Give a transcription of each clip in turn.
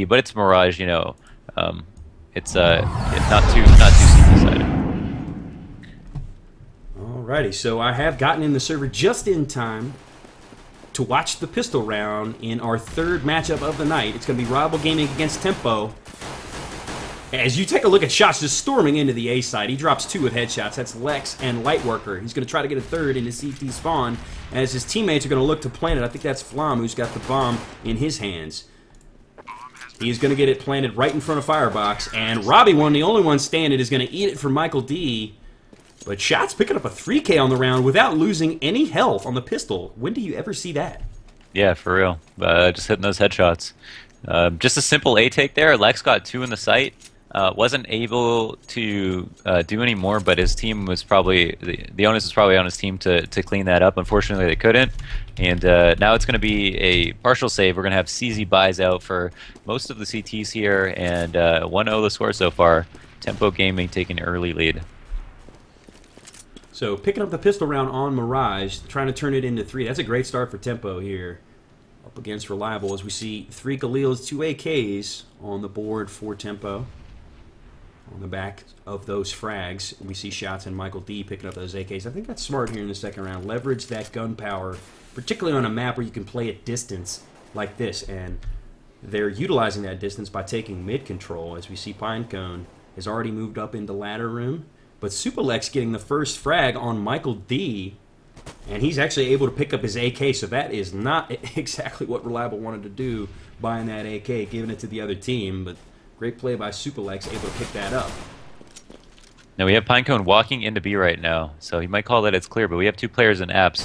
CT, but it's Mirage, you know. It's not too CT sided. Alrighty, so I have gotten in the server just in time to watch the pistol round in our third matchup of the night. It's going to be Reliable Gaming against Tempo. As you take a look at shots just storming into the A side, he drops 2 with headshots. That's Lex and Lightworker. He's going to try to get a third into CT spawn as his teammates are going to look to plant it. I think that's Flam who's got the bomb in his hands. He's going to get it planted right in front of Firebox, and Robbie One, the only one standing, is going to eat it from Michael D. But Shots picking up a 3K on the round without losing any health on the pistol. When do you ever see that? Yeah, for real. Just hitting those headshots. Just a simple A take there. Lex got 2 in the sight. Wasn't able to do any more, but his team was probably the onus was probably on his team to clean that up. Unfortunately, they couldn't, and now it's going to be a partial save. We're going to have CZ buys out for most of the CTs here, and 1-0 the score so far. Tempo Gaming taking early lead. So picking up the pistol round on Mirage, trying to turn it into 3. That's a great start for Tempo here. Up against Reliable as we see 3 Galils, 2 AKs on the board for Tempo. On the back of those frags, we see Shots and Michael D picking up those AKs. I think that's smart here in the second round. Leverage that gun power, particularly on a map where you can play at distance like this. And they're utilizing that distance by taking mid control. As we see Pinecone has already moved up into ladder room. But Superlex getting the first frag on Michael D. And he's actually able to pick up his AK. So that is not exactly what Reliable wanted to do, buying that AK, giving it to the other team. But great play by Superlex, able to pick that up. Now we have Pinecone walking into B right now, so he might call that it's clear, but we have 2 players in apps.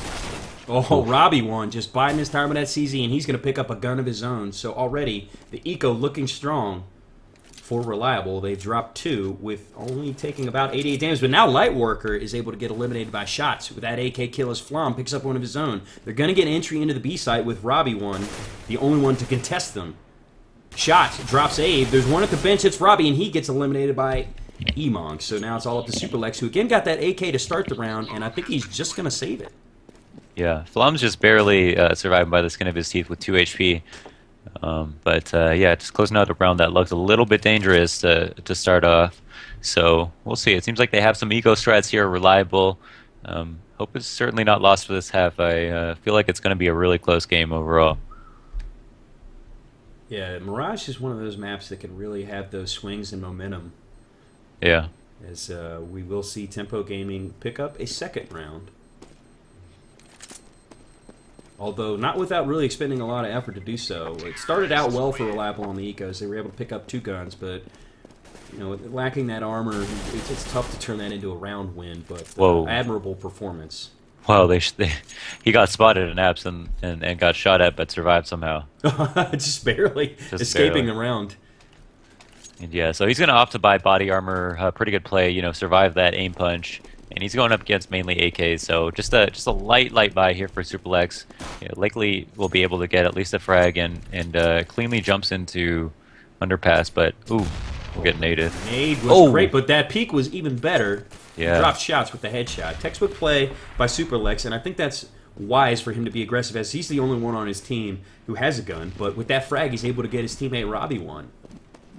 Oh, Robbie One just biding his time with that CZ, and he's going to pick up a gun of his own. So already, the eco looking strong for Reliable. They've dropped 2 with only taking about 88 damage, but now Lightworker is able to get eliminated by Shots. With that AK kill as Flom picks up one of his own. They're going to get entry into the B site with Robbie One, the only one to contest them. Shots drops Abe. There's one at the bench. It's Robbie, and he gets eliminated by Emong. So now it's all up to Superlex, who again got that AK to start the round, and I think he's just going to save it. Yeah, Flom's just barely surviving by the skin of his teeth with 2 HP. Yeah, just closing out a round that looks a little bit dangerous to start off. So we'll see. It seems like they have some eco strats here, Reliable. Hope is certainly not lost for this half. I feel like it's going to be a really close game overall. Yeah, Mirage is one of those maps that can really have those swings and momentum. Yeah. As we will see Tempo Gaming pick up a second round. Although not without really expending a lot of effort to do so. It started out well for Reliable on the Ecos. They were able to pick up 2 guns, but you know, lacking that armor, it's tough to turn that into a round win. But admirable performance. Well, he got spotted in apps and got shot at, but survived somehow. Just barely escaping the round. And yeah, so he's going to opt to buy body armor. Pretty good play, you know, survive that aim punch. And he's going up against mainly AKs, so just a light buy here for Superlex. You know, likely will be able to get at least a frag and cleanly jumps into underpass, but ooh, we'll get naded. Nade was great, but that peek was even better. Yeah. He dropped Shots with the headshot. Textbook play by Superlex, and I think that's wise for him to be aggressive, as he's the only one on his team who has a gun. But with that frag, he's able to get his teammate Robbie One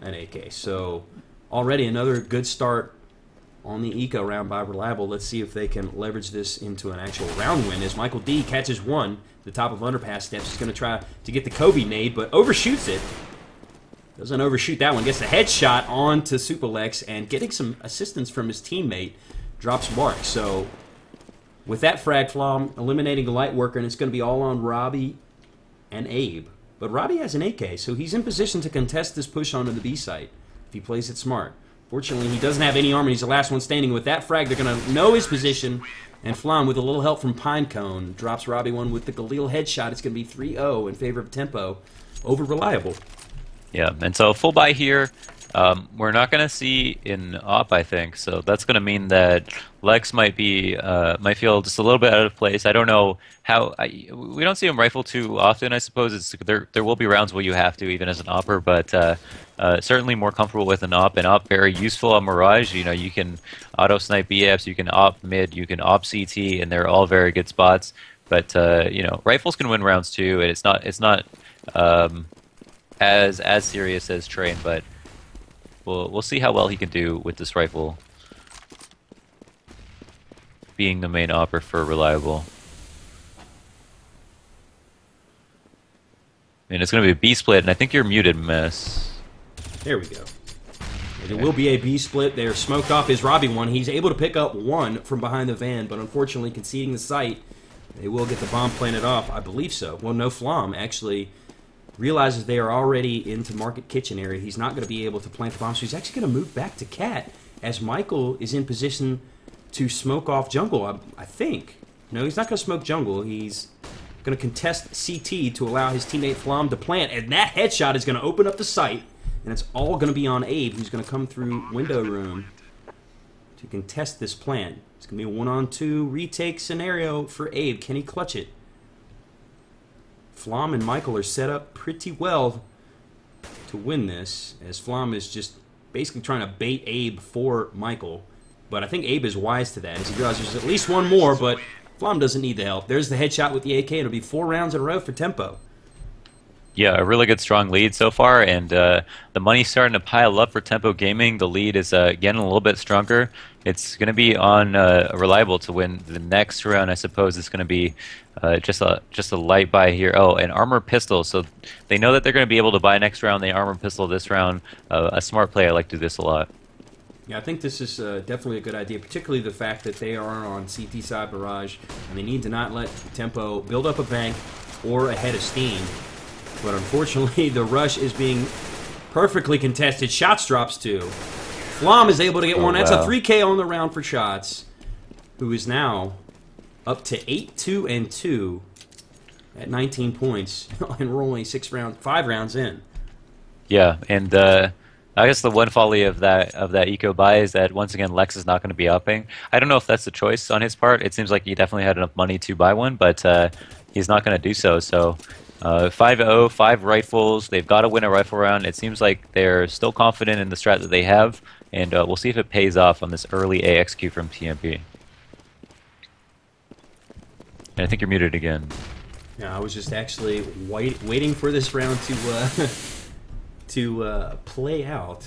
an AK. So already another good start on the eco round by Reliable. Let's see if they can leverage this into an actual round win, as Michael D catches one. The top of underpass steps. He's going to try to get the Kobe nade, but overshoots it. Doesn't overshoot that one. Gets a headshot onto Superlex, and getting some assistance from his teammate drops Mark. So with that frag flom, eliminating the Lightworker, and it's going to be all on Robbie and Abe. But Robbie has an AK, so he's in position to contest this push onto the B site if he plays it smart. Fortunately, he doesn't have any armor. He's the last one standing. With that frag, they're going to know his position. And Flom, with a little help from Pinecone, drops Robbie One with the Galil headshot. It's going to be 3-0 in favor of Tempo over Reliable. Yeah, and so full buy here. We're not going to see in op, I think. So that's going to mean that Lex might feel just a little bit out of place. I don't know how. We don't see him rifle too often. I suppose there will be rounds where you have to, even as an opper, but certainly more comfortable with an op. And op very useful on Mirage. You know, you can auto snipe BFs, you can op mid, you can op CT, and they're all very good spots. But you know, rifles can win rounds too, and it's not as serious as Train, but we'll see how well he can do with this rifle being the main opper for Reliable. And it's going to be a B split, and I think you're muted, Miss. There we go. There will be a B split. They're smoked off his Robbie one. He's able to pick up one from behind the van, but unfortunately conceding the site. They will get the bomb planted off. I believe so. Well, no, Flom actually realizes they are already into Market Kitchen area. He's not going to be able to plant the bomb, so he's actually going to move back to Cat as Michael is in position to smoke off Jungle, I think. No, he's not going to smoke Jungle. He's going to contest CT to allow his teammate Flom to plant, and that headshot is going to open up the site, and it's all going to be on Abe, who's going to come through window room to contest this plant. It's going to be a 1-on-2 retake scenario for Abe. Can he clutch it? Flom and Michael are set up pretty well to win this, as Flom is just basically trying to bait Abe for Michael. But I think Abe is wise to that, as he realizes there's at least one more, but Flom doesn't need the help. There's the headshot with the AK, and it'll be 4 rounds in a row for Tempo. Yeah, a really good strong lead so far, and the money's starting to pile up for Tempo Gaming. The lead is getting a little bit stronger. It's going to be on Reliable to win the next round. I suppose it's going to be just a light buy here. Oh, an armor pistol. So they know that they're going to be able to buy next round. They armor pistol this round. A smart play. I like to do this a lot. Yeah, I think this is definitely a good idea, particularly the fact that they are on CT side barrage, and they need to not let Tempo build up a bank or a head of steam. But unfortunately, the rush is being perfectly contested. Shots drops too. Flom is able to get one. That's a 3K on the round for Shots, who is now up to 8-2-2 at 19 points, and we're only 5 rounds in. Yeah, and I guess the one folly of that eco buy is that once again Lex is not going to be upping. I don't know if that's a choice on his part. It seems like he definitely had enough money to buy one, but he's not going to do so. So 5-0, 5 rifles. They've got to win a rifle round. It seems like they're still confident in the strat that they have, and we'll see if it pays off on this early AXQ from TMP. And I think you're muted again. Yeah, I was just actually waiting for this round to play out.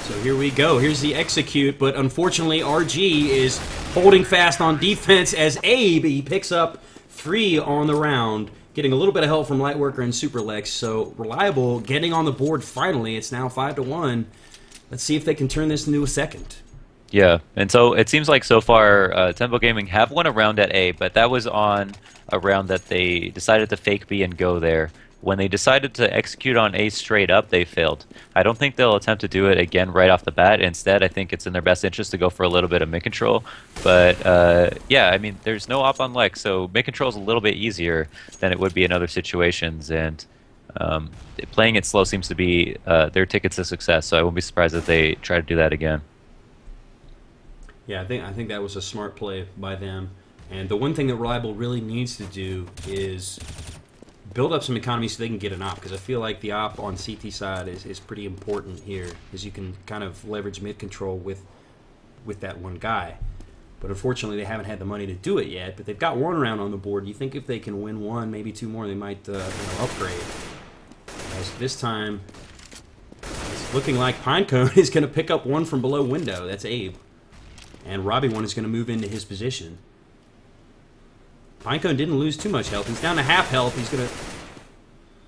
So here we go. Here's the execute, but unfortunately RG is holding fast on defense as Abe, he picks up 3 on the round, getting a little bit of help from Lightworker and Superlex. So Reliable getting on the board finally. It's now 5-1. Let's see if they can turn this into a second. Yeah, and so it seems like so far Tempo Gaming have won a round at A, but that was on a round that they decided to fake B and go there. When they decided to execute on A straight up, they failed. I don't think they'll attempt to do it again right off the bat. Instead, I think it's in their best interest to go for a little bit of mid control. But yeah, I mean, there's no op on Lex, so mid control is a little bit easier than it would be in other situations. And playing it slow seems to be their ticket to success. So I won't be surprised if they try to do that again. Yeah, I think that was a smart play by them. And the one thing that Reliable really needs to do is build up some economy so they can get an op, because I feel like the op on CT side is pretty important here, because you can kind of leverage mid control with that one guy. But unfortunately, they haven't had the money to do it yet. But they've got 1 round on the board. You think if they can win 1, maybe 2 more, they might upgrade. As this time, it's looking like Pinecone is going to pick up 1 from below window. That's Abe. And Robbie 1 is going to move into his position. Pinecone didn't lose too much health. He's down to half health. He's going to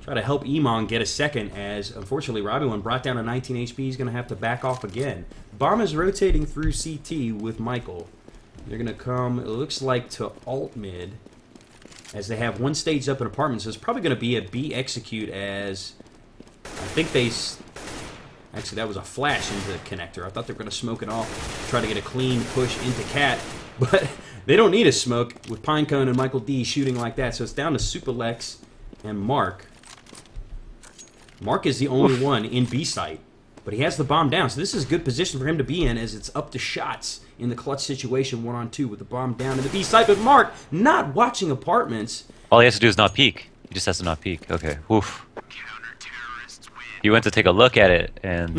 try to help Emon get a second, as unfortunately Robbie 1 brought down to 19 HP. He's going to have to back off again. Bomb is rotating through CT with Michael. They're going to come, it looks like, to alt mid, as they have 1 stage up in apartments. So it's probably going to be a B execute, as I think they... Actually, that was a flash into the connector. I thought they were going to smoke it off, try to get a clean push into Cat. But they don't need a smoke with Pinecone and Michael D shooting like that. So it's down to Superlex and Mark. Mark is the only one in B site, but he has the bomb down. So this is a good position for him to be in, as it's up to Shots in the clutch situation 1-on-2 with the bomb down in the B site. But Mark, not watching apartments. All he has to do is not peek. He just has to not peek. Okay. Oof. He went to take a look at it, and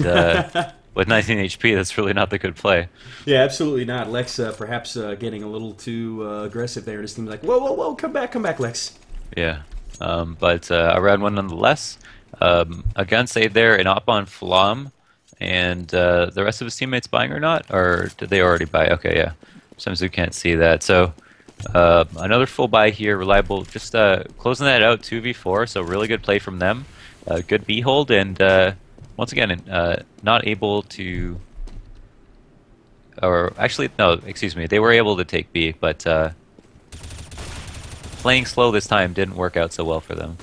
with 19 HP, that's really not the good play. Yeah, absolutely not. Lex perhaps getting a little too aggressive there. His team's like, whoa, whoa, whoa, come back, Lex. Yeah, but a round one nonetheless. A gun saved there, an op on Flom, and the rest of his teammates buying or not? Or did they already buy? Okay, yeah. Sometimes we can't see that. So another full buy here, reliable. Just closing that out, 2v4, so really good play from them. Good B hold, and once again, not able to... Or actually, no, excuse me. They were able to take B, but playing slow this time didn't work out so well for them.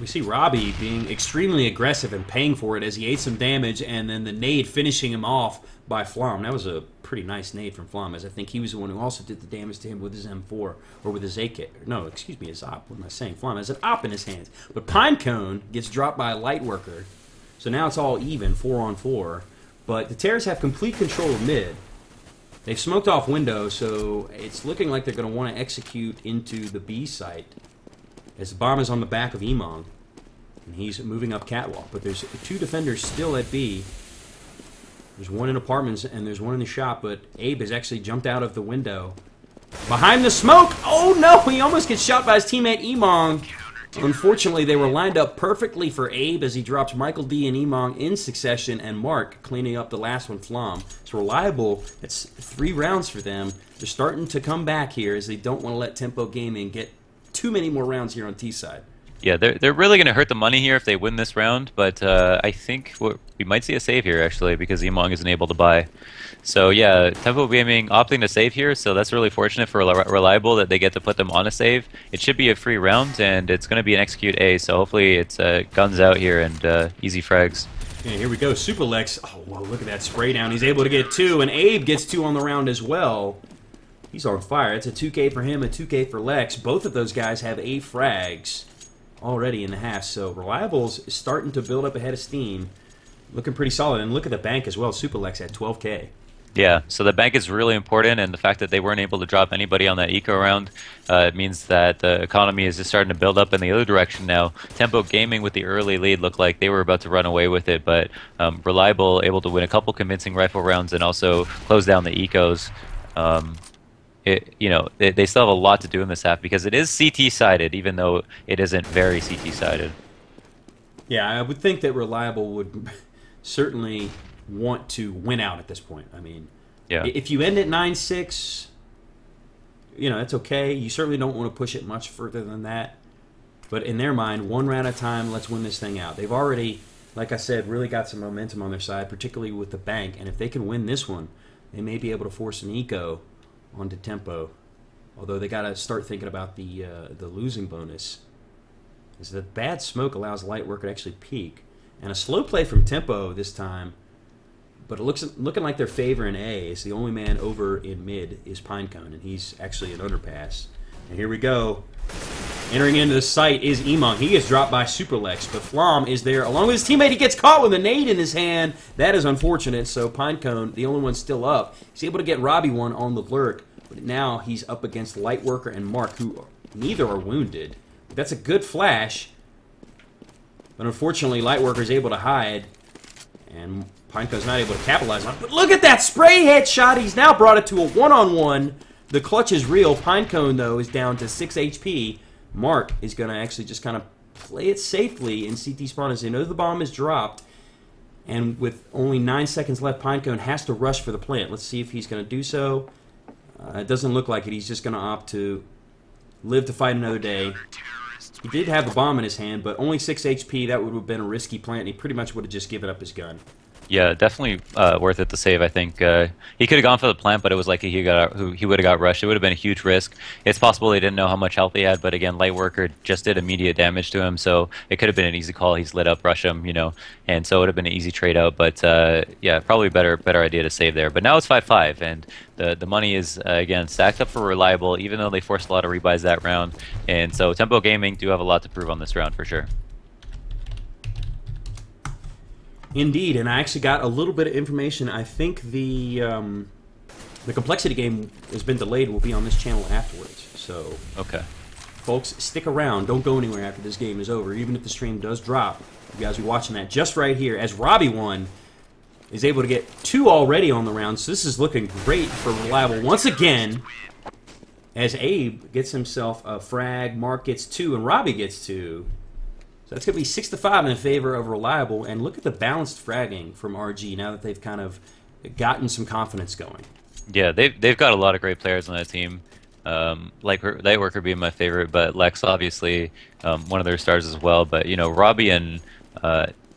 We see Robbie being extremely aggressive and paying for it as he ate some damage, and then the nade finishing him off by Flom. That was a pretty nice nade from Flom, as I think he was the one who also did the damage to him with his M4, or with his AK. No, excuse me, his op. What am I saying? Flom has an op in his hands. But Pinecone gets dropped by a Lightworker, so now it's all even, 4-on-4. But the Terrors have complete control of mid. They've smoked off window, so it's looking like they're going to want to execute into the B site. As the bomb is on the back of Emong, and he's moving up catwalk. But there's two defenders still at B. There's one in apartments, and there's one in the shop, but Abe has actually jumped out of the window. Behind the smoke! Oh no! He almost gets shot by his teammate Emong. Unfortunately, they were lined up perfectly for Abe as he drops Michael D and Emong in succession, and Mark cleaning up the last one, Flom. It's reliable. It's 3 rounds for them. They're starting to come back here as they don't want to let Tempo Gaming get too many more rounds here on T side. Yeah, they're really going to hurt the money here if they win this round, but I think we might see a save here, actually, because Emong isn't able to buy. So yeah, Tempo Gaming opting to save here, so that's really fortunate for Reliable that they get to put them on a save. It should be a free round, and it's going to be an execute A, so hopefully it's guns out here and easy frags. Yeah, here we go, Super Lex. Oh, whoa, look at that spray down. He's able to get 2, and Abe gets 2 on the round as well. He's on fire. It's a 2K for him, a 2K for Lex. Both of those guys have 8 frags already in the half, so Reliable's starting to build up ahead of steam. Looking pretty solid, and look at the bank as well. Super Lex at 12K. Yeah, so the bank is really important, and the fact that they weren't able to drop anybody on that eco round means that the economy is just starting to build up in the other direction now. Tempo Gaming with the early lead looked like they were about to run away with it, but Reliable able to win a couple convincing rifle rounds and also close down the ecos. They still have a lot to do in this half because it is CT-sided, even though it isn't very CT-sided. Yeah, I would think that Reliable would certainly want to win out at this point. I mean, yeah. If you end at 9-6, that's okay. You certainly don't want to push it much further than that. But in their mind, 1 round at a time, let's win this thing out. They've already, like I said, really got some momentum on their side, particularly with the bank. And if they can win this one, they may be able to force an eco onto Tempo. Although they got to start thinking about the losing bonus. Is the bad smoke allows Lightworker to actually peek. And a slow play from Tempo this time. But it looking like they're favoring A. It's the only man over in mid is Pinecone, and he's actually an underpass. And here we go. Entering into the site is Emong. He gets dropped by Superlex, but Flom is there along with his teammate. He gets caught with a nade in his hand. That is unfortunate. So Pinecone, the only one still up, he's able to get Robbie one on the lurk. But now he's up against Lightworker and Mark, who neither are wounded. But that's a good flash. But unfortunately, Lightworker is able to hide, and Pinecone's not able to capitalize on it. But look at that spray headshot. He's now brought it to a one-on-one. The clutch is real. Pinecone, though, is down to 6 HP. Mark is going to actually just kind of play it safely in CT spawn as they know the bomb is dropped. And with only 9 seconds left, Pinecone has to rush for the plant. Let's see if he's going to do so. It doesn't look like it. He's just going to opt to live to fight another day. He did have the bomb in his hand, but only 6 HP. That would have been a risky plant, and he pretty much would have just given up his gun. Yeah, definitely worth it to save, I think. He could have gone for the plant, but it was like he would have got rushed. It would have been a huge risk. It's possible they didn't know how much health he had, but again, Lightworker just did immediate damage to him, so it could have been an easy call. He's lit up, rush him, and so it would have been an easy trade out. But yeah, probably better idea to save there. But now it's 5-5, and the money is, again, stacked up for Reliable, even though they forced a lot of rebuys that round. And so Tempo Gaming do have a lot to prove on this round for sure. Indeed, and I actually got a little bit of information. I think the complexity game has been delayed. Will be on this channel afterwards. So, okay, folks, stick around. Don't go anywhere after this game is over. Even if the stream does drop, you guys will be watching that just right here as Robbie won is able to get 2 already on the round, so this is looking great for Reliable once again. As Abe gets himself a frag, Mark gets 2, and Robbie gets 2. So that's going to be 6-5 in favor of Reliable. And look at the balanced fragging from RG now that they've kind of gotten some confidence going. Yeah, they've got a lot of great players on that team. Lightworker being my favorite, but Lex obviously one of their stars as well. But you know, Robbie and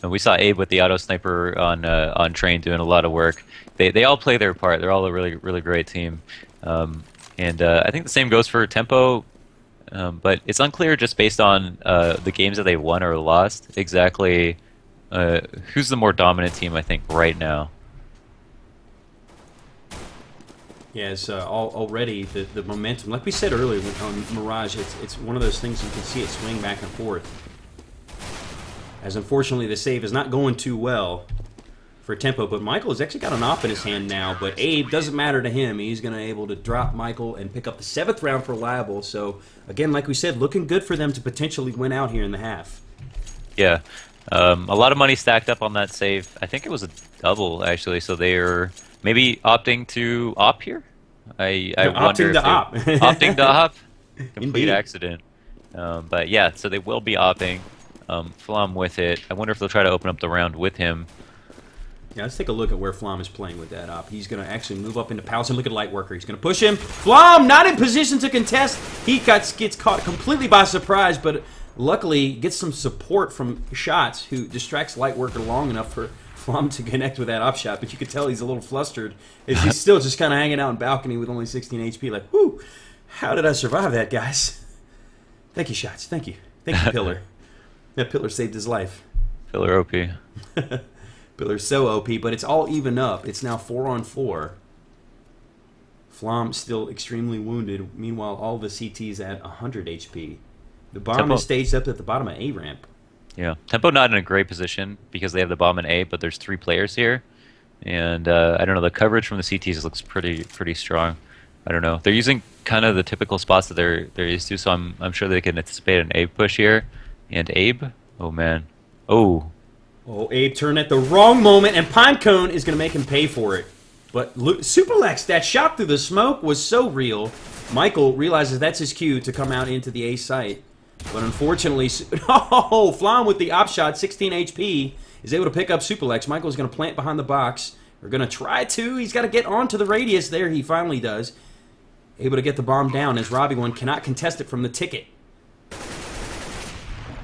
we saw Abe with the auto sniper on train doing a lot of work. They all play their part. They're all a really great team. And I think the same goes for Tempo, but it's unclear just based on the games that they won or lost exactly who's the more dominant team, I think, right now. Yeah, it's already the momentum. Like we said earlier on Mirage, it's one of those things you can see it swing back and forth. As unfortunately the save is not going too well for Tempo, but Michael has actually got an op in his hand now, but Abe, doesn't matter to him. He's going to be able to drop Michael and pick up the 7th round for Reliable. So, again, like we said, looking good for them to potentially win out here in the half. Yeah. A lot of money stacked up on that save. I think it was a double, actually, so they're maybe opting to op here? I wonder opting to op. Opting to op? Complete Indeed. accident. But yeah, so they will be opting. Flom with it. I wonder if they'll try to open up the round with him. Yeah, let's take a look at where Flom is playing with that op. He's going to actually move up into Palace and look at Lightworker. He's going to push him. Flom not in position to contest. He gets caught completely by surprise, but luckily gets some support from Shots, who distracts Lightworker long enough for Flom to connect with that op shot. But you can tell he's a little flustered as he's still just kind of hanging out in balcony with only 16 HP. Like, whew, how did I survive that, guys? Thank you, Shots. Thank you. Thank you, Pillar. That Pillar saved his life. Pillar OP. Pillar's so OP, but it's all even up. It's now 4-on-4. Flom still extremely wounded. Meanwhile, all the CT's at 100 HP. The bomb is staged up at the bottom of A ramp. Yeah, Tempo not in a great position because they have the bomb in A, but there's 3 players here, and I don't know. The coverage from the CTs looks pretty strong. I don't know. They're using kind of the typical spots that they're used to, so I'm sure they can anticipate an Abe push here. And Abe, oh man, oh. Oh, Abe turned at the wrong moment, and Pinecone is going to make him pay for it. But Superlex, that shot through the smoke was so real. Michael realizes that's his cue to come out into the A site. But unfortunately, oh, Flom with the op shot, 16 HP, is able to pick up Superlex. Michael's going to plant behind the box. We're going to try to. He's got to get onto the radius there. He finally does. Able to get the bomb down as Robbie one cannot contest it from the ticket.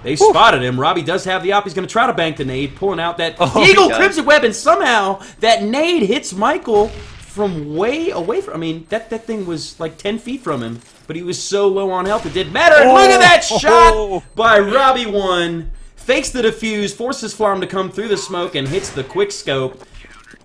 They spotted him. Robbie does have the op. He's going to try to bank the nade, pulling out that Eagle Crimson Web, and somehow that nade hits Michael from way away from... I mean, that thing was like 10 feet from him, but he was so low on health it didn't matter. And look at that shot by Robbie one. Fakes the defuse, forces Flom to come through the smoke, and hits the quick scope.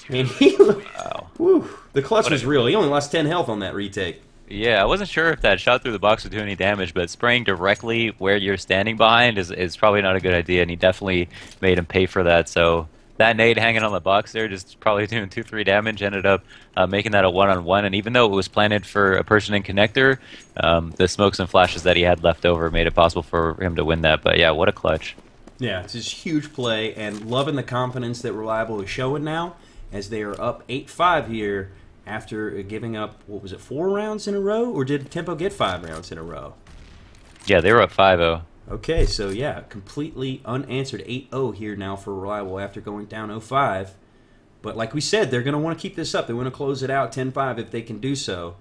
And he... Wow. Whew, the clutch was real. He only lost 10 health on that retake. Yeah, I wasn't sure if that shot through the box would do any damage, but spraying directly where you're standing behind is probably not a good idea, and he definitely made him pay for that. So that nade hanging on the box there, just probably doing 2-3 damage, ended up making that a one-on-one. And even though it was planted for a person in connector, the smokes and flashes that he had left over made it possible for him to win that. But yeah, what a clutch. Yeah, it's just huge play, and loving the confidence that Reliable is showing now as they are up 8-5 here. After giving up, what was it, 4 rounds in a row? Or did Tempo get 5 rounds in a row? Yeah, they were up 5-0. Okay, so yeah, completely unanswered 8-0 here now for Reliable after going down 0-5. But like we said, they're going to want to keep this up. They want to close it out 10-5 if they can do so.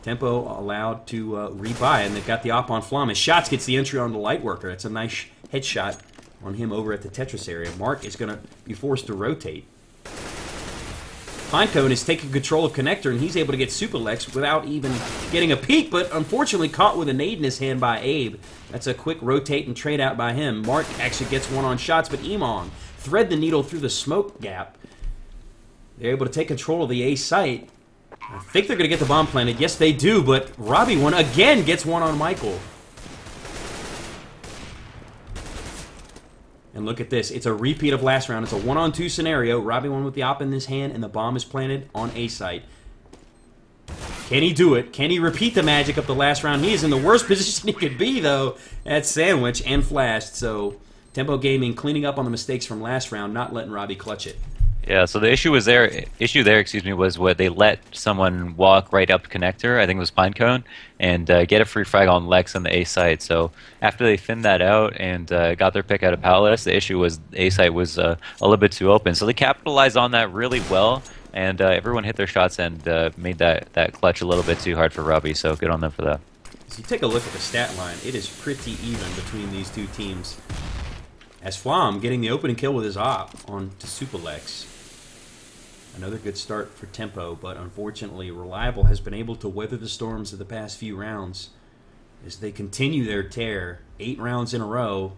Tempo allowed to rebuy, and they've got the op on Flom. As Shots gets the entry on the Lightworker. That's a nice headshot on him over at the Tetris area. Mark is going to be forced to rotate. Pinecone is taking control of Connector, and he's able to get Superlex without even getting a peek, but unfortunately caught with a nade in his hand by Abe. That's a quick rotate and trade out by him. Mark actually gets one on Shots, but Emong thread the needle through the smoke gap. They're able to take control of the A site. I think they're going to get the bomb planted. Yes, they do, but Robbie one again gets one on Michael. And look at this. It's a repeat of last round. It's a 1-on-2 scenario. Robbie one with the op in his hand, and the bomb is planted on A site. Can he do it? Can he repeat the magic of the last round? He is in the worst position he could be, though, at sandwich and flashed. So Tempo Gaming cleaning up on the mistakes from last round, not letting Robbie clutch it. Yeah, so the issue there, excuse me, was what they let someone walk right up connector, I think it was Pinecone, and get a free frag on Lex on the A site. So after they thinned that out and got their pick out of Palace, the issue was the A site was a little bit too open. So they capitalized on that really well, and everyone hit their shots and made that clutch a little bit too hard for Robbie. So good on them for that. So you take a look at the stat line, it is pretty even between these two teams. As Flom getting the opening kill with his op on to Superlex. Another good start for Tempo, but unfortunately Reliable has been able to weather the storms of the past few rounds as they continue their tear. 8 rounds in a row,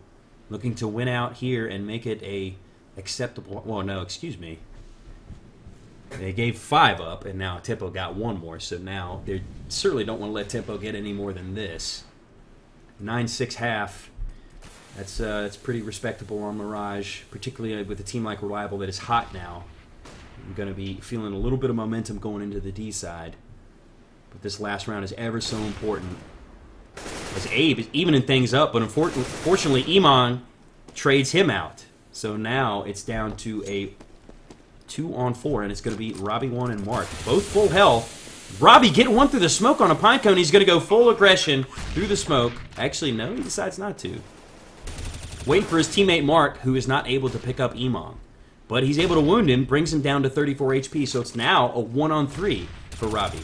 looking to win out here and make it a acceptable... Well, no, excuse me. They gave 5 up, and now Tempo got 1 more, so now they certainly don't want to let Tempo get any more than this. 9-6 half. That's pretty respectable on Mirage, particularly with a team like Reliable that is hot now. I'm going to be feeling a little bit of momentum going into the D side. But this last round is ever so important. As Abe is evening things up, but unfortunately Iman trades him out. So now it's down to a 2-on-4, and it's going to be Robbie 1 and Mark. Both full health. Robbie getting 1 through the smoke on a Pinecone. He's going to go full aggression through the smoke. Actually, no, he decides not to. Waiting for his teammate Mark, who is not able to pick up Iman. But he's able to wound him, brings him down to 34 HP, so it's now a 1-on-3 for Robbie.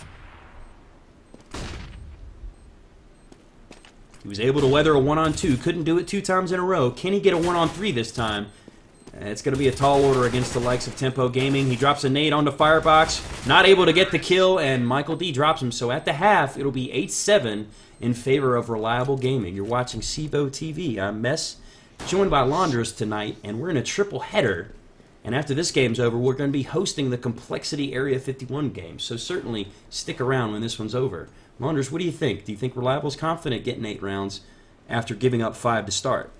He was able to weather a 1-on-2, couldn't do it 2 times in a row. Can he get a 1-on-3 this time? It's going to be a tall order against the likes of Tempo Gaming. He drops a nade onto Firebox, not able to get the kill, and Michael D drops him. So at the half, it'll be 8-7 in favor of Reliable Gaming. You're watching CEVO TV. I'm Mess, joined by Launders tonight, and we're in a triple header. And after this game's over, we're going to be hosting the Complexity Area 51 game. So certainly stick around when this one's over. Launders, what do you think? Do you think Reliable's confident getting 8 rounds after giving up 5 to start?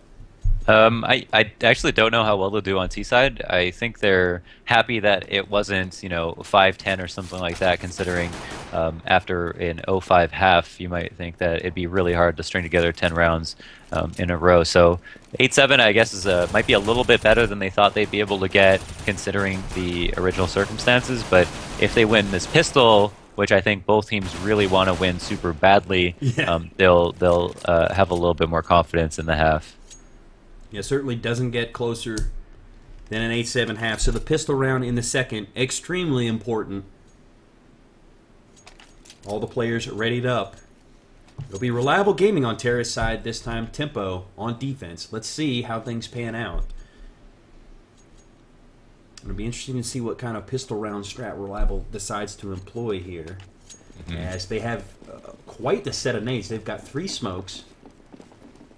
I actually don't know how well they'll do on T-side. I think they're happy that it wasn't, 5-10 or something like that, considering after an 0-5 half, you might think that it'd be really hard to string together 10 rounds in a row. So 8-7, I guess, might be a little bit better than they thought they'd be able to get, considering the original circumstances. But if they win this pistol, which I think both teams really want to win super badly, Yeah. They'll have a little bit more confidence in the half. Yeah, certainly doesn't get closer than an 8-7 half. So the pistol round in the second, extremely important. All the players readied up. It'll be Reliable Gaming on Terrace side this time. Tempo on defense. Let's see how things pan out. It'll be interesting to see what kind of pistol round strat Reliable decides to employ here. As they have quite the set of nades. They've got 3 smokes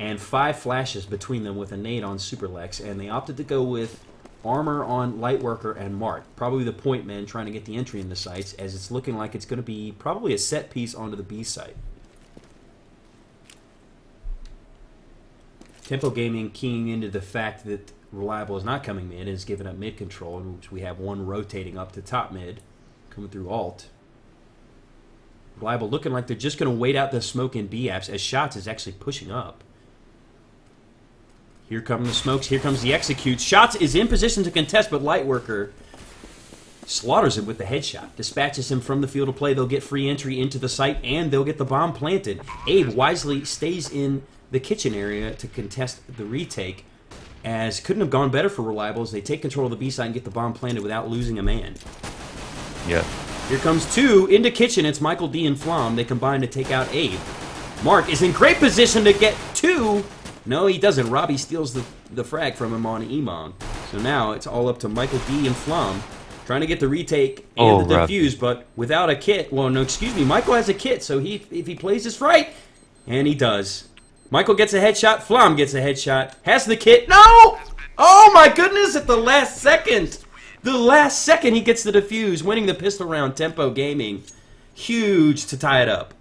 and 5 flashes between them with a nade on Superlex, and they opted to go with armor on Lightworker and Mark. Probably the point man trying to get the entry in the sites, as it's looking like it's going to be probably a set piece onto the B site. Tempo Gaming keying into the fact that Reliable is not coming mid and is giving up mid control, in which we have 1 rotating up to top mid, coming through alt. Reliable looking like they're just going to wait out the smoke in B apps, as Shots is actually pushing up. Here come the smokes. Here comes the executes. Shots is in position to contest, but Lightworker slaughters him with the headshot. Dispatches him from the field of play. They'll get free entry into the site, and they'll get the bomb planted. Abe wisely stays in the kitchen area to contest the retake, as couldn't have gone better for Reliable as they take control of the B side and get the bomb planted without losing a man. Yeah. Here comes 2 into kitchen. It's Michael D and Flom. They combine to take out Abe. Mark is in great position to get 2. No, he doesn't. Robbie steals the frag from him on Iman. So now it's all up to Michael D and Flom trying to get the retake and the defuse, but without a kit. Well, no, excuse me. Michael has a kit, so if he plays this right, and he does. Michael gets a headshot. Flom gets a headshot. Has the kit. No! Oh, my goodness, at the last second. The last second he gets the defuse, winning the pistol round. Tempo Gaming. Huge to tie it up.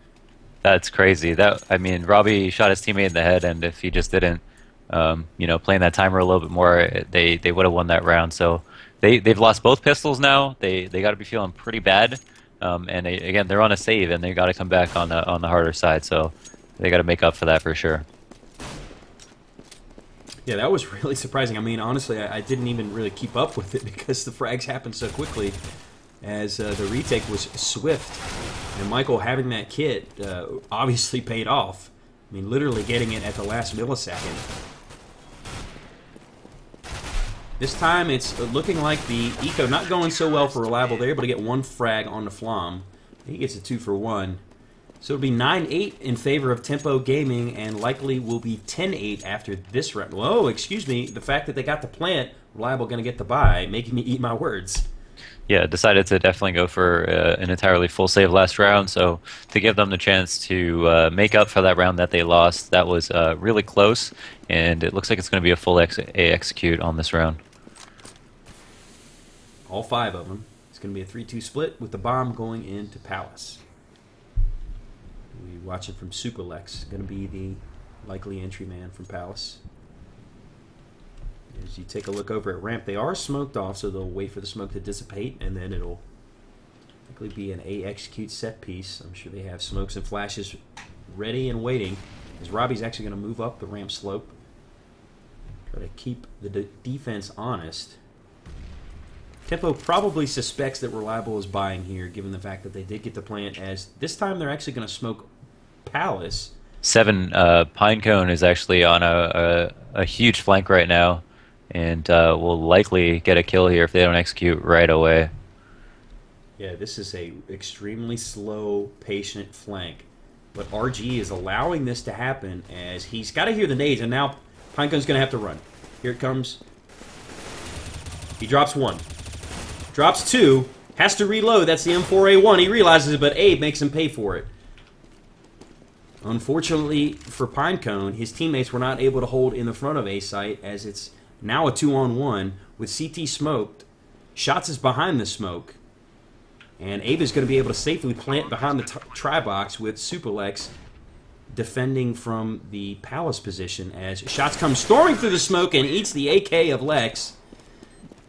That's crazy. Robbie shot his teammate in the head, and if he just didn't, playing that timer a little bit more, they would have won that round. So they've lost both pistols now. They got to be feeling pretty bad, and again, they're on a save, and they got to come back on the harder side. So they got to make up for that for sure. Yeah, that was really surprising. I mean, honestly, I didn't even really keep up with it because the frags happened so quickly as the retake was swift. And Michael having that kit obviously paid off. I mean, literally getting it at the last millisecond. This time, it's looking like the eco not going so well for Reliable. They're able to get one frag on the Flom. He gets a 2 for 1. So it'll be 9-8 in favor of Tempo Gaming, and likely will be 10-8 after this round. Whoa, excuse me. The fact that they got the plant, Reliable going to get the buy, making me eat my words. Yeah, decided to definitely go for an entirely full save last round. So to give them the chance to make up for that round that they lost, that was really close, and it looks like it's going to be a full A execute on this round. All 5 of them. It's going to be a 3-2 split with the bomb going into Palace. We watch it from Superlex. Going to be the likely entry man from Palace. As you take a look over at ramp, they are smoked off, so they'll wait for the smoke to dissipate, and then it'll likely be an A execute set piece. I'm sure they have smokes and flashes ready and waiting, as Robbie's actually going to move up the ramp slope. Try to keep the defense honest. Tempo probably suspects that Reliable is buying here, given the fact that they did get the plant, as this time they're actually going to smoke Palace. 7, Pinecone is actually on a huge flank right now, and will likely get a kill here if they don't execute right away. Yeah, this is a extremely slow, patient flank. But RG is allowing this to happen, as he's got to hear the nades, and now Pinecone's going to have to run. Here it comes. He drops 1. Drops 2. Has to reload. That's the M4A1. He realizes it, but Abe makes him pay for it. Unfortunately for Pinecone, his teammates were not able to hold in the front of A site, as it's now a 2-on-1 with CT smoked. Shots is behind the smoke, and Abe is going to be able to safely plant behind the tri-box with Superlex defending from the Palace position, as Shots comes storming through the smoke and eats the AK of Lex.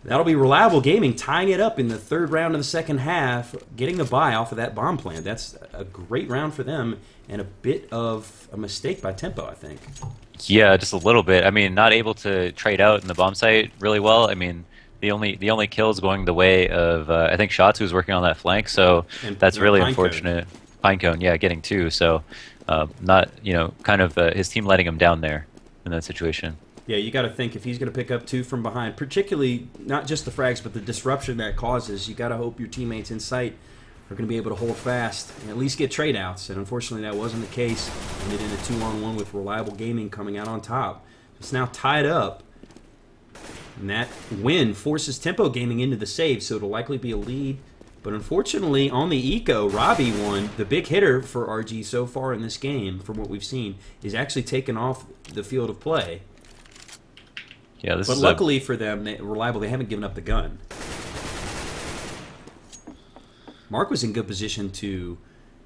That'll be Reliable Gaming tying it up in the 3rd round of the second half, getting the buy off of that bomb plant. That's a great round for them, and a bit of a mistake by Tempo, I think. Yeah, just a little bit. I mean, not able to trade out in the bomb site really well. I mean, the only kills going the way of I think Shots, who's working on that flank. So that's really unfortunate. Pinecone, yeah, getting 2. So not kind of his team letting him down there in that situation. Yeah, you got to think if he's going to pick up 2 from behind, particularly not just the frags, but the disruption that causes, you got to hope your teammates in sight are going to be able to hold fast and at least get trade outs. And unfortunately, that wasn't the case. Ended in a 2-on-1 with Reliable Gaming coming out on top. It's now tied up, and that win forces Tempo Gaming into the save, so it'll likely be a lead. But unfortunately, on the eco, Robbie won. The big hitter for RG so far in this game, from what we've seen, is actually taken off the field of play. Yeah, but luckily for them, Reliable, they haven't given up the gun. Mark was in good position to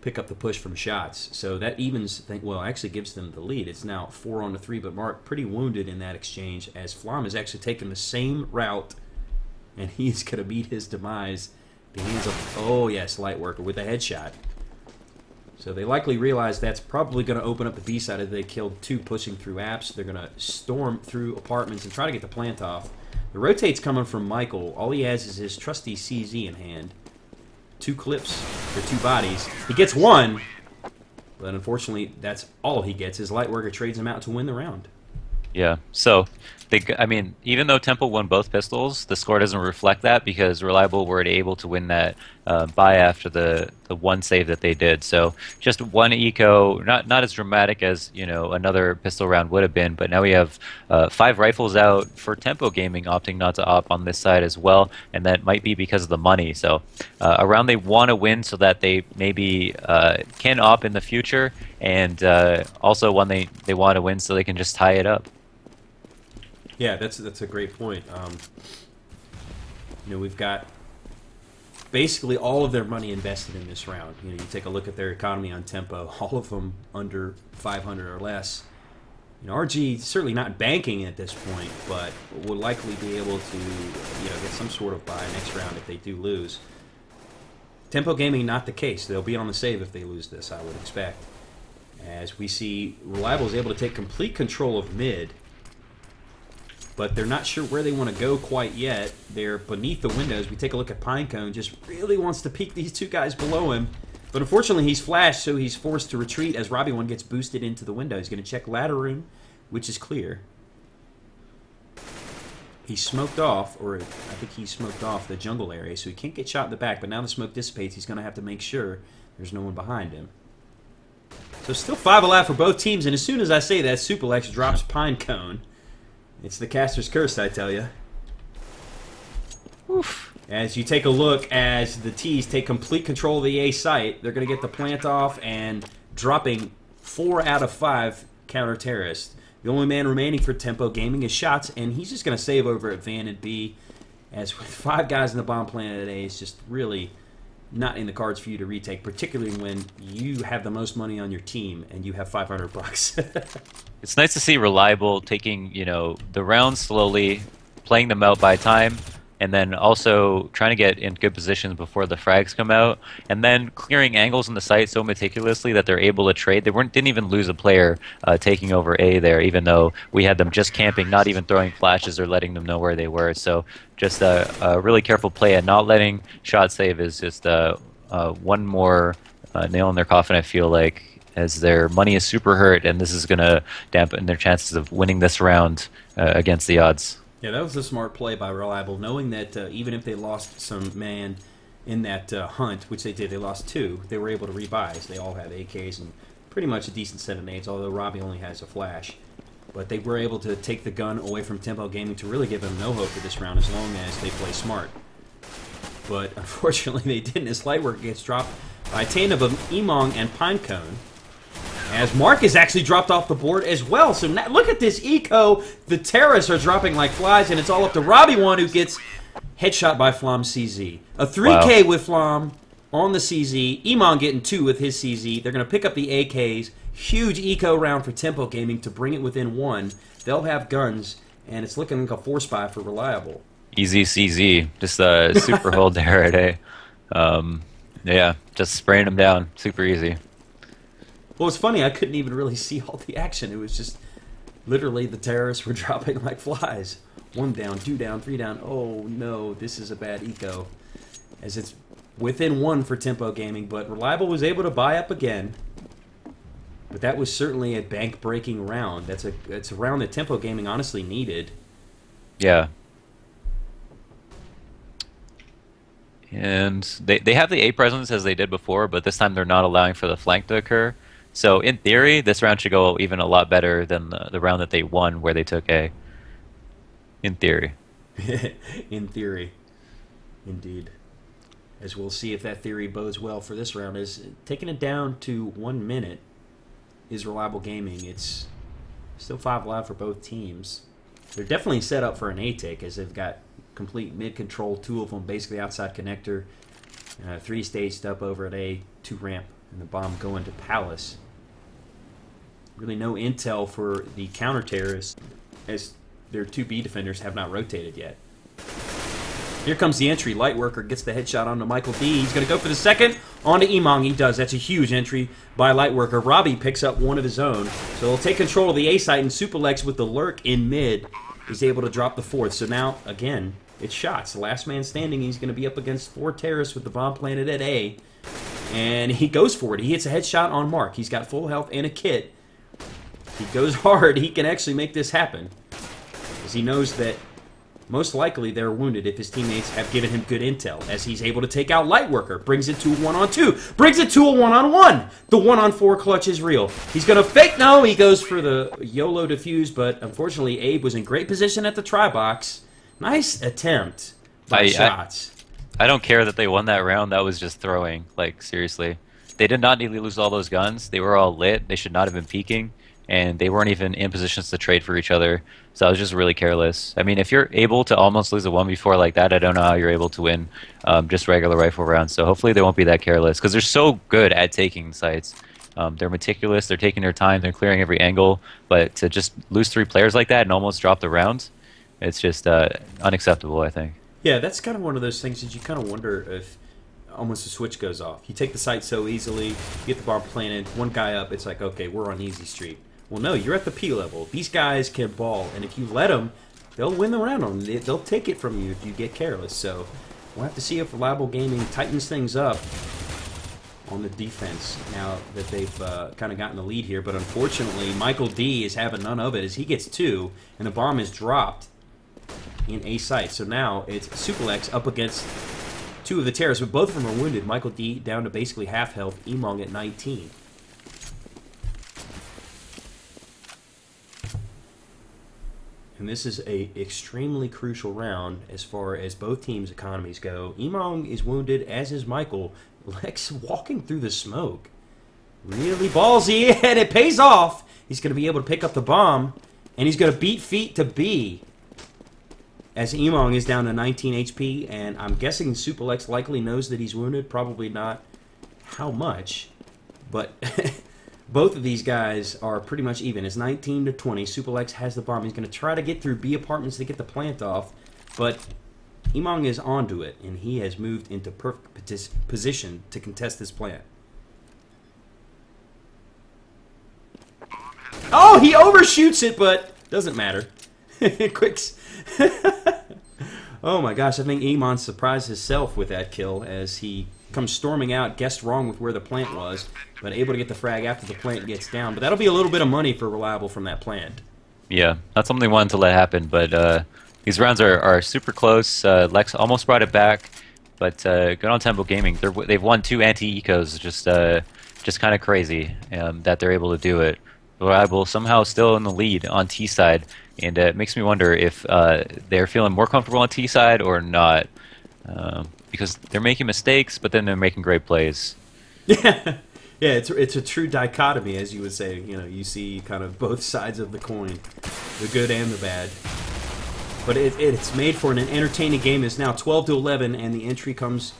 pick up the push from Shots, so that evens, actually gives them the lead. It's now 4-on-3, but Mark pretty wounded in that exchange, as Flom has actually taken the same route, and he's going to meet his demise. The hands of, oh yes, Lightworker with a headshot. So they likely realize that's probably going to open up the B side as they killed 2 pushing through apps. They're going to storm through apartments and try to get the plant off. The rotate's coming from Michael. All he has is his trusty CZ in hand. 2 clips, or 2 bodies. He gets 1, but unfortunately that's all he gets. His Lightworker trades him out to win the round. Yeah, so I mean, even though Temple won both pistols, the score doesn't reflect that because Reliable were able to win that buy after the 1 save that they did. So just 1 eco, not as dramatic as another pistol round would have been. But now we have 5 rifles out for Tempo Gaming, opting not to op on this side as well, and that might be because of the money. So a round they want to win so that they maybe can op in the future, and also one they want to win so they can just tie it up. Yeah, that's a great point. We've got basically all of their money invested in this round. You take a look at their economy on Tempo, all of them under 500 or less. RG certainly not banking at this point, but will likely be able to get some sort of buy next round if they do lose. Tempo Gaming, not the case. They'll be on the save if they lose this, I would expect. As we see, Reliable is able to take complete control of mid. but they're not sure where they want to go quite yet. They're beneath the windows. We take a look at Pinecone, just really wants to peek these two guys below him. But unfortunately, he's flashed, so he's forced to retreat as Robbie One gets boosted into the window. He's going to check ladder room, which is clear. He smoked off, or I think he smoked off the jungle area, so he can't get shot in the back. But now the smoke dissipates, he's going to have to make sure there's no one behind him. So still 5 alive for both teams, and as soon as I say that, Superlex drops Pinecone. It's the caster's curse, I tell you. Oof. As you take a look, as the T's take complete control of the A site, they're going to get the plant off and dropping 4 out of 5 counter-terrorists. The only man remaining for Tempo Gaming is Shots, and he's just going to save over at Van and B. As with 5 guys in the bomb plant at A, it's just really not in the cards for you to retake, particularly when you have the most money on your team and you have 500 bucks. It's nice to see Reliable taking, you know, the rounds slowly, playing them out by time, and then also trying to get in good positions before the frags come out, and then clearing angles in the site so meticulously that they're able to trade. They didn't even lose a player taking over A there, even though we had them just camping, not even throwing flashes or letting them know where they were. So just a really careful play, and not letting shot save is just one more nail in their coffin, I feel like, as their money is super hurt, and this is going to dampen their chances of winning this round against the odds. Yeah, that was a smart play by Reliable, knowing that even if they lost some man in that hunt, which they did, they lost 2, they were able to rebuy. They all have AKs and pretty much a decent set of nades, although Robbie only has a flash. But they were able to take the gun away from Tempo Gaming to really give them no hope for this round as long as they play smart. But unfortunately they didn't, as Lightwork gets dropped by Tainab of Emong and Pinecone. As Mark is actually dropped off the board as well. So now, look at this eco. The terrorists are dropping like flies, and it's all up to Robbie One, who gets headshot by Flom CZ. A 3K with Flom on the CZ. Emon getting 2 with his CZ. They're going to pick up the AKs. Huge eco round for Tempo Gaming to bring it within 1. They'll have guns, and it's looking like a 4-spy for Reliable. Easy CZ. Just a super hold there at A. Yeah, just spraying them down. Super easy. Well, it's funny, I couldn't even really see all the action. It was just literally the terrorists were dropping like flies. 1 down, 2 down, 3 down. Oh no, this is a bad eco. As it's within 1 for Tempo Gaming, but Reliable was able to buy up again. But that was certainly a bank-breaking round. It's a round that Tempo Gaming honestly needed. Yeah. And they have the A presence as they did before, but this time they're not allowing for the flank to occur. So in theory, this round should go even a lot better than the round that they won where they took A. In theory. In theory. Indeed. As we'll see if that theory bodes well for this round. Is taking it down to 1 minute is Reliable Gaming. It's still 5 alive for both teams. They're definitely set up for an A take, as they've got complete mid-control, 2 of them basically outside connector, 3 staged up over at A, 2 ramp, and the bomb going to Palace. Really no intel for the counter-terrorists, as their 2 B defenders have not rotated yet. Here comes the entry. Lightworker gets the headshot onto Michael D. He's going to go for the second. Onto Emong. He does. That's a huge entry by Lightworker. Robbie picks up 1 of his own. So they'll take control of the A site, and Superlex with the lurk in mid is able to drop the 4th. So now, again, it's Shots. The last man standing. He's going to be up against 4 terrorists with the bomb planted at A. And he goes for it. He hits a headshot on Mark. He's got full health and a kit. If he goes hard, he can actually make this happen, as he knows that most likely they're wounded if his teammates have given him good intel, as he's able to take out Lightworker. Brings it to a 1-on-2. Brings it to a 1-on-1. The 1-on-4 clutch is real. He's going to fake. No, he goes for the YOLO defuse, but unfortunately Abe was in great position at the try box. Nice attempt by Shots. I don't care that they won that round. That was just throwing. Like, seriously. They did not need to lose all those guns. They were all lit. They should not have been peeking. And they weren't even in positions to trade for each other. So I was just really careless. I mean, if you're able to almost lose a 1v4 like that, I don't know how you're able to win just regular rifle rounds. So hopefully they won't be that careless, because they're so good at taking sites. They're meticulous. They're taking their time. They're clearing every angle. But to just lose 3 players like that and almost drop the round, it's just unacceptable, I think. Yeah, that's kind of one of those things that you kind of wonder if almost a switch goes off. You take the site so easily, you get the bomb planted, 1 guy up, it's like, okay, we're on easy street. Well, no, you're at the P level. These guys can ball, and if you let them, they'll win the round on it. They'll take it from you if you get careless. So we'll have to see if Reliable Gaming tightens things up on the defense now that they've kind of gotten the lead here. But unfortunately, Michael D is having none of it as he gets 2, and the bomb is dropped in A site. So now it's Superlex up against 2 of the terrorists, but both of them are wounded. Michael D down to basically half health, Emong at 19. And this is a extremely crucial round as far as both teams' economies go. Emong is wounded, as is Michael. Lex walking through the smoke. Really ballsy, and it pays off. He's going to be able to pick up the bomb, and he's going to beat feet to B. As Emong is down to 19 HP, and I'm guessing Superlex likely knows that he's wounded. Probably not how much, but both of these guys are pretty much even. It's 19 to 20. Superlex has the bomb. He's going to try to get through B apartments to get the plant off, but Emong is onto it, and he has moved into perfect position to contest this plant. Oh, he overshoots it, but doesn't matter. Quicks. Oh my gosh, I think Emon surprised himself with that kill as he comes storming out, guessed wrong with where the plant was, but able to get the frag after the plant gets down. But that'll be a little bit of money for Reliable from that plant. Yeah, not something they wanted to let happen, but these rounds are super close. Lex almost brought it back, but good on Tempo Gaming. They've won 2 anti-ecos, just kind of crazy that they're able to do it. Reliable somehow still in the lead on T side, and it makes me wonder if they're feeling more comfortable on T side or not, because they're making mistakes, but then they're making great plays. Yeah, yeah, it's a true dichotomy, as you would say. You know, you see kind of both sides of the coin, the good and the bad. But it's made for an entertaining game. It's now 12 to 11, and the entry comes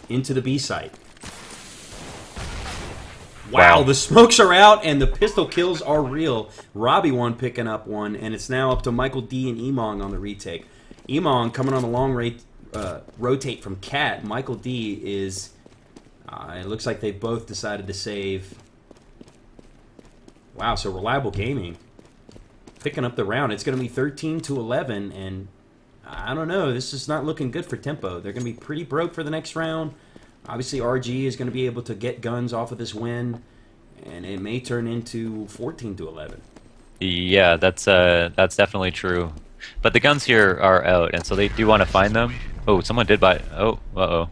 into the B site. Wow, the smokes are out, and the pistol kills are real. Robbie one picking up one, and it's now up to Michael D and Emong on the retake. Emong coming on a long rotate from Cat. Michael D is... it looks like they both decided to save. Wow, so Reliable Gaming picking up the round. It's going to be 13 to 11, and I don't know. This is not looking good for Tempo. They're going to be pretty broke for the next round. Obviously, RG is going to be able to get guns off of this win, and it may turn into 14 to 11. Yeah, that's definitely true. But the guns here are out, and so they do want to find them. Oh, someone did buy... Oh, uh-oh.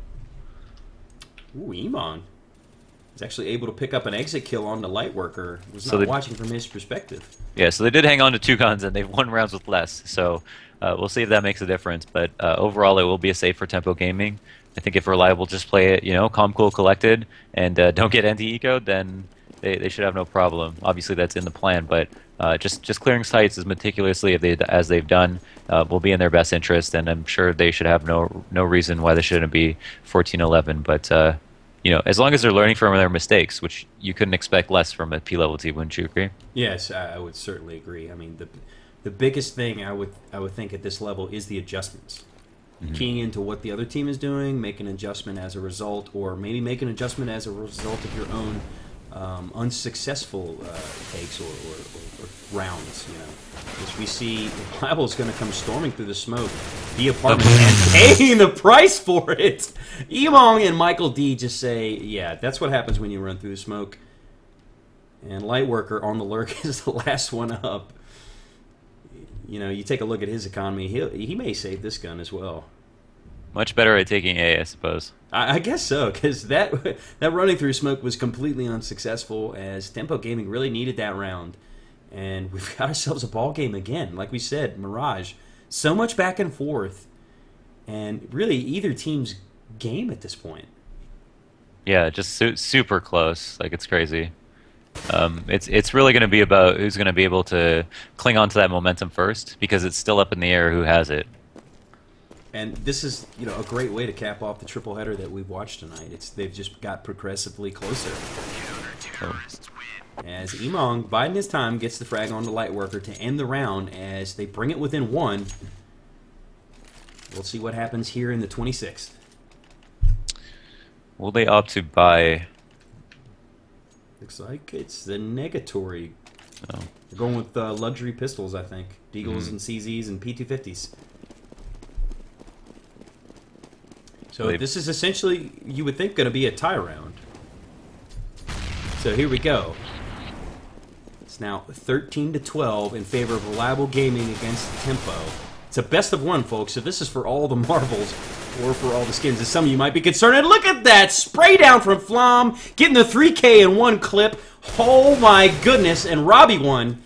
Ooh, Emon is actually able to pick up an exit kill on the Lightworker. Was So not watching from his perspective. Yeah, so they did hang on to 2 guns, and they've won rounds with less. So we'll see if that makes a difference. But overall, it will be a save for Tempo Gaming. I think if Reliable just play it, you know, calm, cool, collected, and don't get anti-eco'd, then they should have no problem. Obviously, that's in the plan, but just clearing sites as meticulously as they've done will be in their best interest, and I'm sure they should have no reason why they shouldn't be 14-11. But you know, as long as they're learning from their mistakes, which you couldn't expect less from a P-level team, wouldn't you agree? Yes, I would certainly agree. I mean, the biggest thing I would think at this level is the adjustments. Keying into what the other team is doing, make an adjustment as a result, or maybe make an adjustment as a result of your own unsuccessful takes or rounds. You know, as we see, Reliable is going to come storming through the smoke, the apartment, and paying the price for it. Emong and Michael D just say, "Yeah, that's what happens when you run through the smoke." And Lightworker on the lurk is the last one up. You know, you take a look at his economy, he may save this gun as well. Much better at taking A, I suppose. I guess so, because that running through smoke was completely unsuccessful, as Tempo Gaming really needed that round. And we've got ourselves a ball game again. Like we said, Mirage. So much back and forth. And really, either team's game at this point. Yeah, just super close. Like, it's crazy. It's really going to be about who's going to be able to cling on to that momentum first, because it's still up in the air who has it. And this is, you know, a great way to cap off the triple header that we've watched tonight. They've just got progressively closer. As Emong, biding his time, gets the frag on the Lightworker to end the round as they bring it within 1. We'll see what happens here in the 26th. Will they opt to buy? Looks like it's the negatory So They're going with luxury pistols, I think. Deagles and CZs and P250s. So this is essentially, you would think, going to be a tie round. So here we go. It's now 13-12 in favor of Reliable Gaming against Tempo. It's a best of one, folks, so this is for all the marbles or for all the skins. As some of you might be concerned. And look at that! Spray down from Flom, getting the 3K in one clip. Oh my goodness, and Robbie won.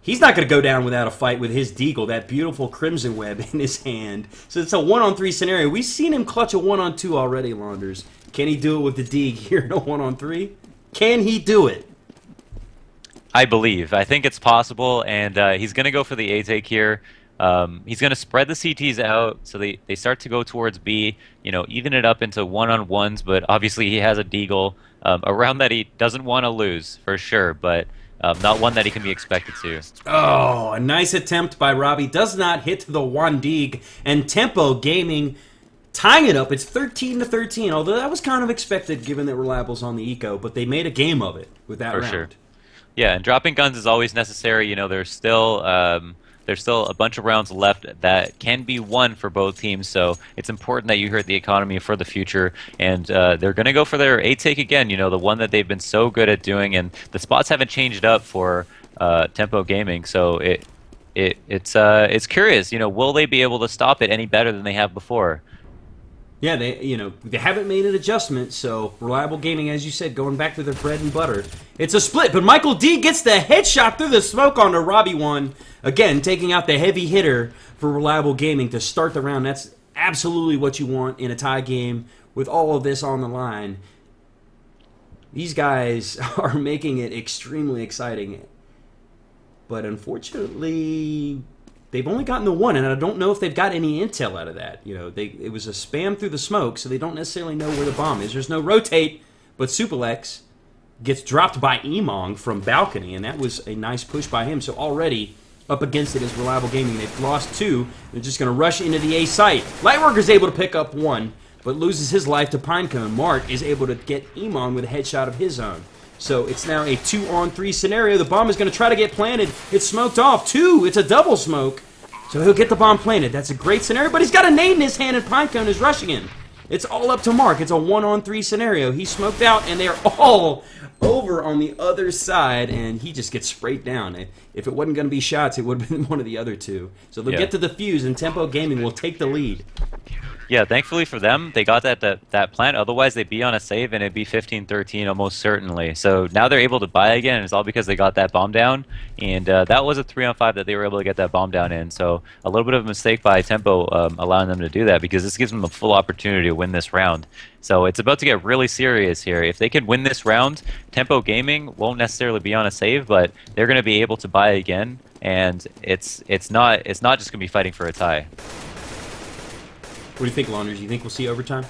He's not going to go down without a fight with his Deagle, that beautiful Crimson Web in his hand. So it's a 1-on-3 scenario. We've seen him clutch a 1-on-2 already, Launders. Can he do it with the Deag here in a 1-on-3? Can he do it? I believe. I think it's possible, and he's going to go for the A take here. He's going to spread the CTs out so they start to go towards B, even it up into 1-on-1s, but obviously he has a Deagle around that he doesn't want to lose, for sure, but not one that he can be expected to. Oh, a nice attempt by Robbie. Does not hit the Wandig, and Tempo Gaming tying it up. It's 13-13, although that was kind of expected given that Reliable's on the eco, but they made a game of it with that round. Sure. Yeah, and dropping guns is always necessary. There's still a bunch of rounds left that can be won for both teams, so it's important that you hurt the economy for the future. And they're going to go for their A take again, the one that they've been so good at doing, and the spots haven't changed up for Tempo Gaming, so it's curious. Will they be able to stop it any better than they have before? Yeah, they haven't made an adjustment, so Reliable Gaming, as you said, going back to their bread and butter. It's a split, but Michael D gets the headshot through the smoke onto Robbie 1. Again, taking out the heavy hitter for Reliable Gaming to start the round. That's absolutely what you want in a tie game with all of this on the line. These guys are making it extremely exciting. But unfortunately, they've only gotten the one, and I don't know if they've got any intel out of that. It was a spam through the smoke, so they don't necessarily know where the bomb is. There's no rotate, but Superlex gets dropped by Emong from balcony, and that was a nice push by him. So already up against it is Reliable Gaming. They've lost 2. They're just going to rush into the A site. Lightworker's able to pick up 1, but loses his life to Pinecone. Mark is able to get Emong with a headshot of his own. So it's now a 2-on-3 scenario. The bomb is going to try to get planted. It's smoked off. 2. It's a double smoke. So he'll get the bomb planted. That's a great scenario, but he's got a nade in his hand, and Pinecone is rushing him. It's all up to Mark. It's a 1-on-3 scenario. He's smoked out, and they're all over on the other side, and he just gets sprayed down. If it wasn't going to be shots, it would have been one of the other 2. So they'll get to the fuse, and Tempo Gaming will take the lead. Yeah, thankfully for them, they got that plant. Otherwise, they'd be on a save, and it'd be 15-13 almost certainly. So now they're able to buy again, and it's all because they got that bomb down. And that was a 3-on-5 that they were able to get that bomb down in. So a little bit of a mistake by Tempo allowing them to do that, because this gives them a full opportunity to win this round. So it's about to get really serious here. If they can win this round, Tempo Gaming won't necessarily be on a save, but they're going to be able to buy again. And it's not just going to be fighting for a tie. What do you think, Launders? You think we'll see overtime?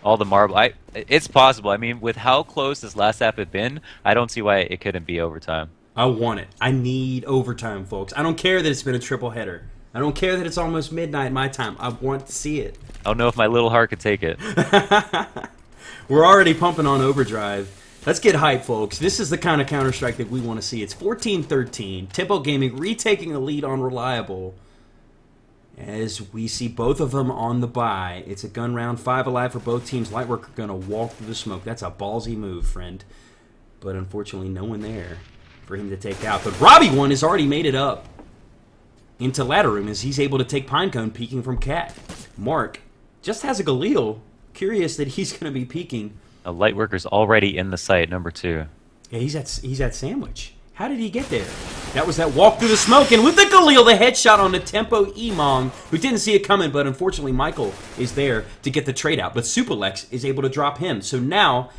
All the marble. It's possible. I mean, with how close this last half had been, I don't see why it couldn't be overtime. I want it. I need overtime, folks. I don't care that it's been a triple header. I don't care that it's almost midnight my time. I want to see it. I don't know if my little heart could take it. We're already pumping on overdrive. Let's get hype, folks. This is the kind of Counter-Strike that we want to see. It's 14-13. Tempo Gaming retaking the lead on Reliable. As we see both of them on the bye. It's a gun round, 5 alive for both teams. Lightworker going to walk through the smoke. That's a ballsy move, friend. But unfortunately, no one there for him to take out. But Robbie 1 has already made it up into ladder room as he's able to take Pinecone peeking from Cat. Mark just has a Galil. Curious that he's going to be peeking. A Lightworker's already in the site, number 2. Yeah, he's at Sandwich. How did he get there? That was that walk through the smoke, and with the Galil, the headshot on the Tempo Emong, who didn't see it coming, but unfortunately Michael is there to get the trade out. But Superlex is able to drop him. So now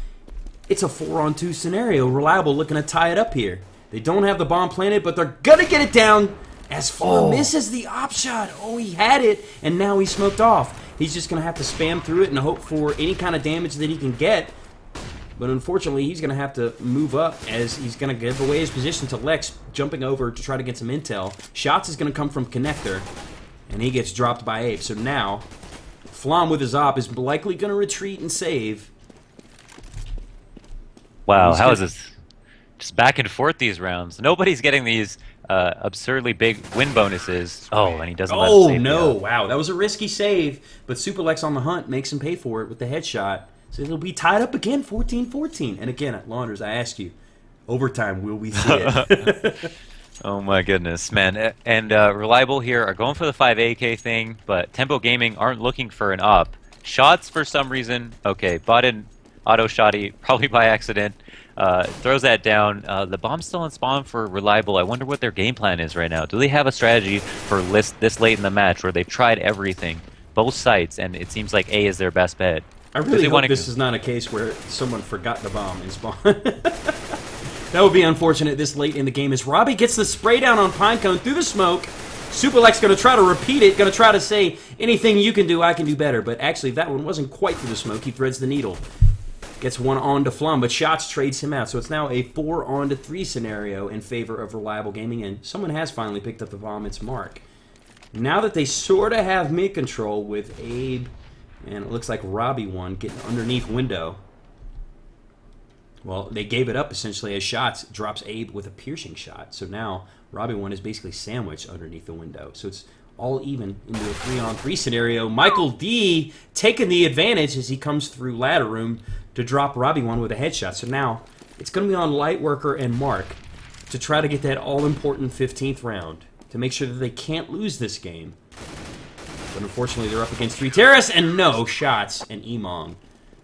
it's a 4-on-2 scenario. Reliable looking to tie it up here. They don't have the bomb planted, but they're going to get it down as Flom misses the op shot. Oh, he had it, and now he's smoked off. He's just going to have to spam through it and hope for any kind of damage that he can get. But unfortunately, he's going to have to move up as he's going to give away his position to Lex, jumping over to try to get some intel. Shots is going to come from Connector, and he gets dropped by Abe. So now, Flom with his op is likely going to retreat and save. Wow, how is this? Just back and forth these rounds. Nobody's getting these absurdly big win bonuses. Oh, and he doesn't let him Oh, save me no. up. Wow, that was a risky save. But Superlex on the hunt makes him pay for it with the headshot. So it'll be tied up again, 14-14. And again, Launders, I ask you, overtime, will we see it? Oh my goodness, man. And Reliable here are going for the 5 AK thing, but Tempo Gaming aren't looking for an up. Shots for some reason. Okay, bought in auto shotty, probably by accident. Throws that down. The bomb's still on spawn for Reliable. I wonder what their game plan is right now. Do they have a strategy for this late in the match where they've tried everything, both sites, and it seems like A is their best bet? I really hope this is not a case where someone forgot the bomb in spawn. That would be unfortunate this late in the game as Robbie gets the spray down on Pinecone through the smoke. Superlex going to try to repeat it, going to try to say, anything you can do, I can do better. But actually, that one wasn't quite through the smoke. He threads the needle. Gets one on to Flum, but Shots trades him out. So it's now a 4-on-3 scenario in favor of Reliable Gaming, and someone has finally picked up the bomb. It's Mark. Now that they sort of have mid-control with Abe, and it looks like Robbie won, getting underneath window. Well, they gave it up essentially as Shots drops Abe with a piercing shot. So now Robbie 1 is basically sandwiched underneath the window. So it's all even into a 3-on-3 scenario. Michael D taking the advantage as he comes through ladder room to drop Robbie 1 with a headshot. So now it's going to be on Lightworker and Mark to try to get that all-important 15th round to make sure that they can't lose this game. But unfortunately, they're up against 3 terrorists and no Shots and Emong.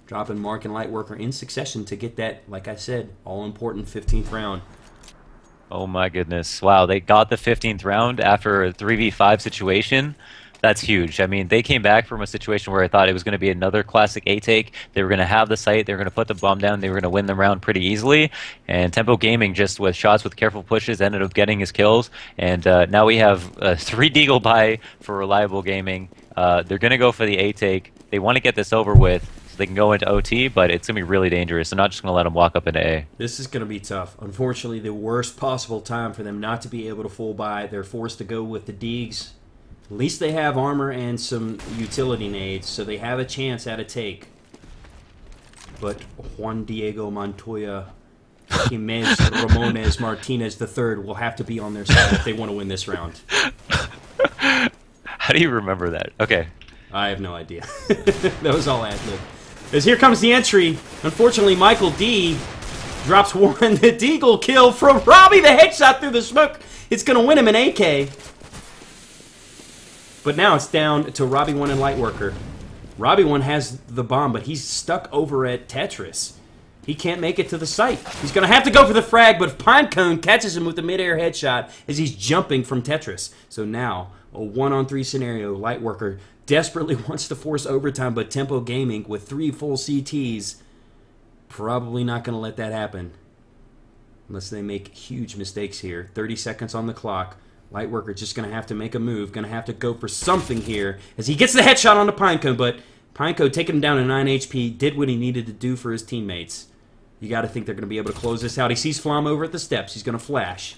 Dropping Mark and Lightworker in succession to get that, like I said, all-important 15th round. Oh my goodness. Wow, they got the 15th round after a 3v5 situation. That's huge. I mean, they came back from a situation where I thought it was going to be another classic A-take. They were going to have the site, they were going to put the bomb down, they were going to win the round pretty easily. And Tempo Gaming, just with shots with careful pushes, ended up getting his kills. And now we have 3 deagle buy for Reliable Gaming. They're going to go for the A-take. They want to get this over with, so they can go into OT, but it's going to be really dangerous. They're not just going to let them walk up into A. This is going to be tough. Unfortunately, the worst possible time for them not to be able to full buy. They're forced to go with the Deegs. At least they have armor and some utility nades, so they have a chance at a take. But Juan Diego Montoya Jimenez Ramones Martinez III will have to be on their side if they want to win this round. How do you remember that? Okay. I have no idea. That was all ad-lib. As here comes the entry. Unfortunately, Michael D drops one. The deagle kill from Robbie. The headshot through the smoke. It's going to win him an AK. But now it's down to Robbie 1 and Lightworker. Robbie 1 has the bomb, but he's stuck over at Tetris. He can't make it to the site. He's going to have to go for the frag, but Pinecone catches him with a mid-air headshot as he's jumping from Tetris. So now, a 1-on-3 scenario. Lightworker desperately wants to force overtime, but Tempo Gaming, with 3 full CTs, probably not going to let that happen. Unless they make huge mistakes here. 30 seconds on the clock. Lightworker just going to have to make a move. Going to have to go for something here as he gets the headshot onto Pinecone, but Pinecone taking him down to 9 HP, did what he needed to do for his teammates. You got to think they're going to be able to close this out. He sees Flom over at the steps. He's going to flash.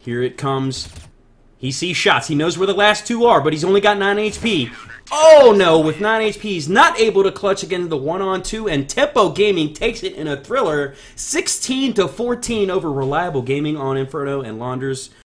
Here it comes. He sees shots. He knows where the last 2 are, but he's only got 9 HP. Oh no, with 9 HP, he's not able to clutch again the 1-on-2, and Tempo Gaming takes it in a thriller. 16-14 over Reliable Gaming on Inferno, and Launders